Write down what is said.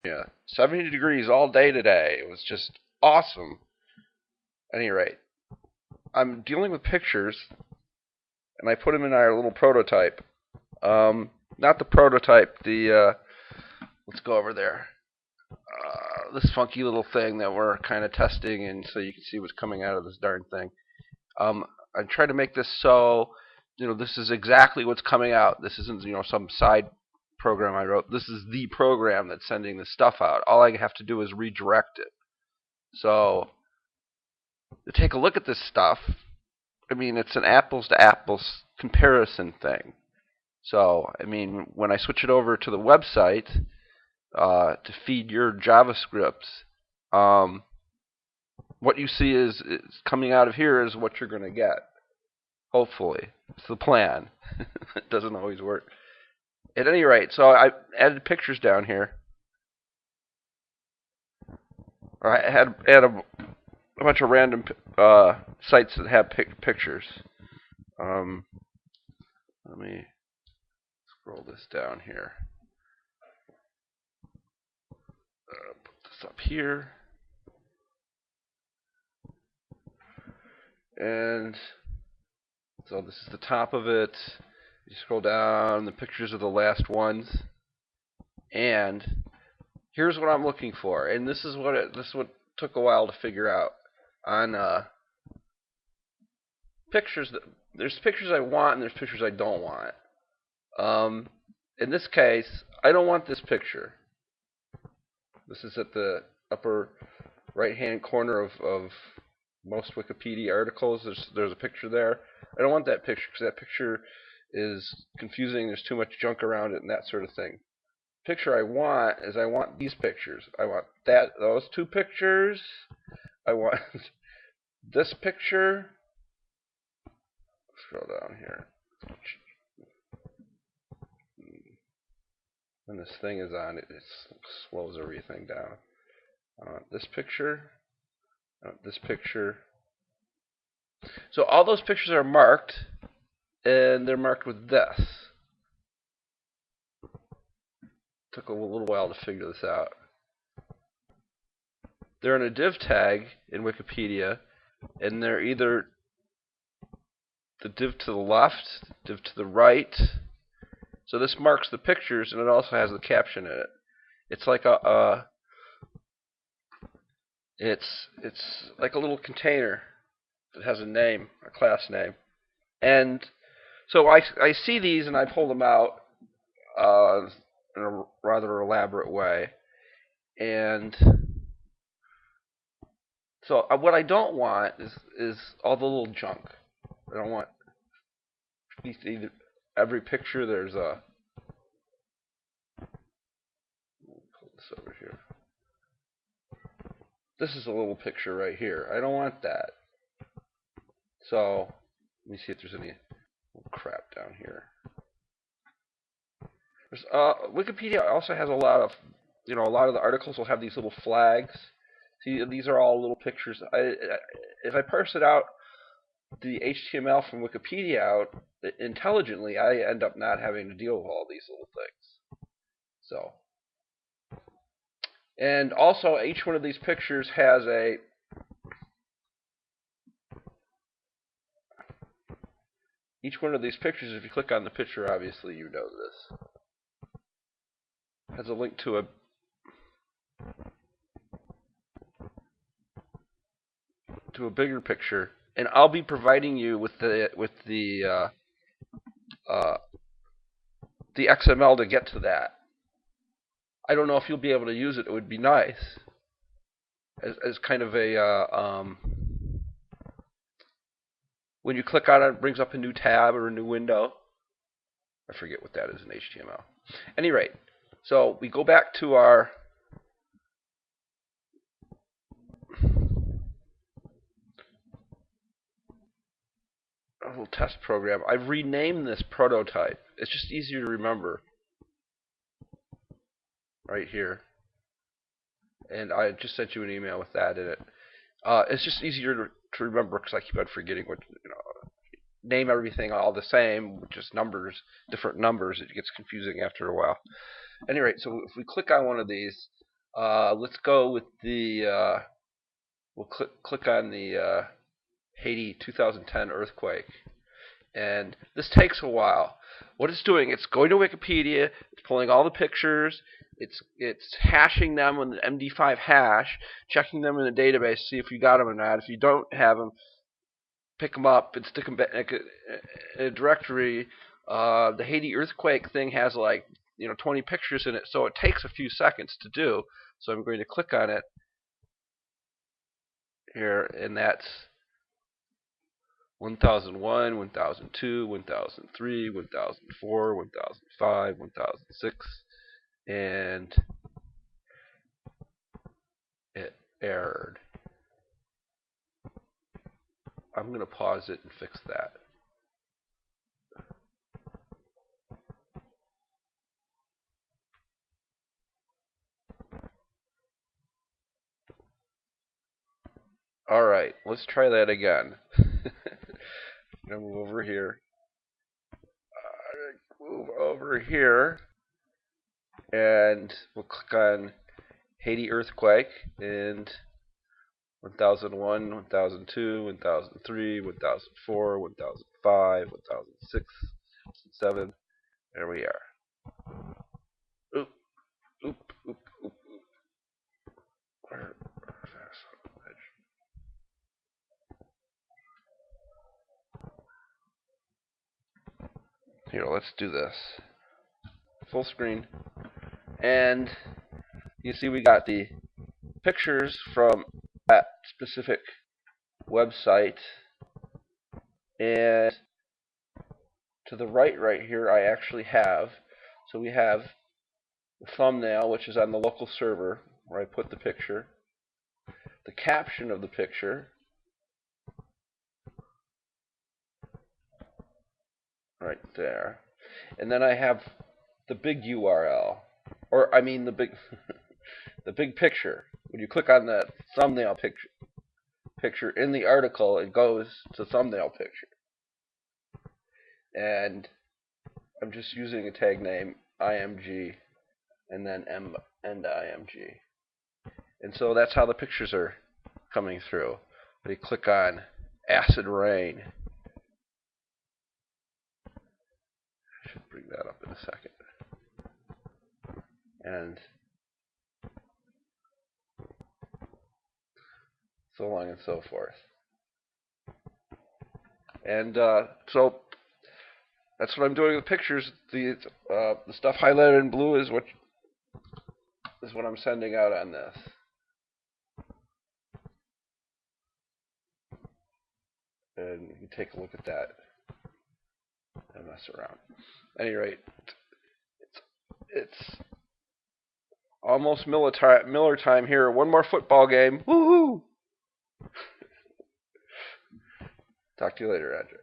Yeah, 70 degrees all day today. It was just awesome. At any rate, I'm dealing with pictures, and I put them in our little prototype. Not the prototype. Let's go over there. This funky little thing that we're kind of testing, and so you can see what's coming out of this darn thing. I tried to make this so, this is exactly what's coming out. This isn't, some side program I wrote. This is the program that's sending the stuff out. All I have to do is redirect it. So, to take a look at this stuff, I mean, it's an apples to apples comparison thing. So, I mean, when I switch it over to the website to feed your JavaScripts, what you see is coming out of here is what you're going to get. Hopefully. It's the plan. It doesn't always work. At any rate, so I added pictures down here. Or I had a bunch of random sites that have pictures. Let me scroll this down here. Put this up here. And so this is the top of it. You scroll down, the pictures of the last ones. And here's what I'm looking for. And this is what took a while to figure out. On pictures, there's pictures I want and there's pictures I don't want. In this case, I don't want this picture. This is at the upper right-hand corner of most Wikipedia articles. There's a picture there. I don't want that picture because that picture is confusing. There's too much junk around it and that sort of thing. Picture I want is I want these pictures. I want those two pictures. I want this picture. Scroll down here. When this thing is on, it slows everything down. This picture. This picture. So all those pictures are marked, and they're marked with this. Took a little while to figure this out. They're in a div tag in Wikipedia, and they're either the div to the left, div to the right. So this marks the pictures, and it also has the caption in it. It's like it's like a little container that has a name, a class name. And so I see these and I pull them out in a rather elaborate way. And so what I don't want is all the little junk. I don't want either every picture there's a. Pull this over here. This is a little picture right here. I don't want that. So let me see if there's any crap down here. Wikipedia also has a lot of the articles will have these little flags. See, these are all little pictures. If I parse it out, the HTML from Wikipedia out intelligently, I end up not having to deal with all these little things. So, and also each one of these pictures has a each one of these pictures, if you click on the picture, obviously you know this, has a link to a bigger picture, and I'll be providing you with the XML to get to that. I don't know if you'll be able to use it. It would be nice as kind of a when you click on it, it brings up a new tab or a new window. I forget what that is in HTML. Any rate, so we go back to our little test program. I've renamed this prototype. It's just easier to remember. Right here. And I just sent you an email with that in it. It's just easier to remember because I keep on forgetting what, name everything all the same, just numbers, different numbers. It gets confusing after a while. At any rate, so if we click on one of these, Let's go with the. We'll click on the Haiti 2010 earthquake, and this takes a while. What it's doing, it's going to Wikipedia, it's pulling all the pictures, it's hashing them with the MD5 hash, checking them in the database, see if you got them or not. If you don't have them, pick them up and stick them back in a directory. The Haiti earthquake thing has like 20 pictures in it, so it takes a few seconds to do. So I'm going to click on it here, and that's 1001, 1002, 1003, 1004, 1005, 1006, and it errored. I'm going to pause it and fix that. Alright, let's try that again. I'm going to move over here. And we'll click on Haiti earthquake, and 1001, 1002, 1003, 1004, 1005, 1006, 2007. There we are. Oop, oop, oop, oop, oop. Here, let's do this. Full screen. And you see we got the pictures from that specific website. And to the right here, I actually have, so we have the thumbnail, which is on the local server, where I put the picture, the caption of the picture, right there, and then I have the big URL, or I mean the big, the big picture. When you click on the thumbnail picture in the article, it goes to thumbnail picture. And I'm just using a tag name IMG and then and IMG. And so that's how the pictures are coming through. But you click on Acid Rain. I should bring that up in a second. And so on and so forth. And so that's what I'm doing with pictures. The stuff highlighted in blue is what I'm sending out on this. And you can take a look at that and mess around. At any rate, it's almost Miller time here. One more football game. Woohoo! Talk to you later, Andre.